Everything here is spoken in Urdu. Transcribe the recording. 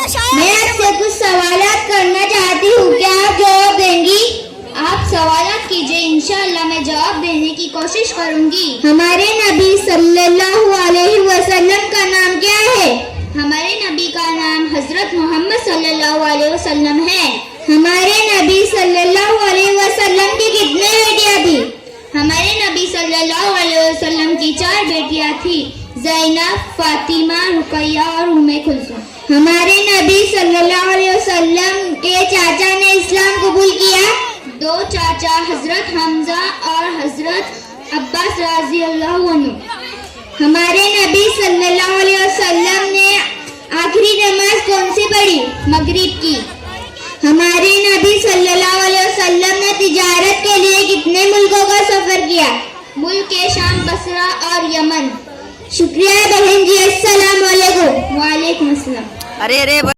میں آپ سے کچھ سوالات کرنا چاہتی ہوں، کیا آپ جواب دیں گی؟ آپ سوالات کیجئے، انشاءاللہ میں جواب دینے کی کوشش کروں گی۔ ہمارے نبی صلی اللہ علیہ وسلم کا نام کیا ہے؟ ہمارے نبی کا نام حضرت محمد صلی اللہ علیہ وسلم ہے۔ ہمارے نبی صلی اللہ علیہ وسلم کی کتنے بیٹیاں تھی؟ ہمارے نبی صلی اللہ علیہ وسلم کی 4 بیٹیاں تھیں، زینب، فاطمہ، رقیہ اور ام کلثوم۔ ہمارے نبی صلی اللہ علیہ وسلم کے چاچا نے اسلام قبول کیا؟ 2 چاچا حضرت حمزہ اور حضرت عباس رضی اللہ عنہ۔ ہمارے نبی صلی اللہ علیہ وسلم نے آخری نماز کون سی پڑھی؟ مغرب کی۔ ہمارے نبی صلی اللہ علیہ وسلم نے تجارت کے لیے کتنے ملکوں کا سفر کیا؟ ملک شام، بصرہ اور یمن۔ شکریہ بہن جی، السلام علیکم۔ وعلیکم السلام۔ ارے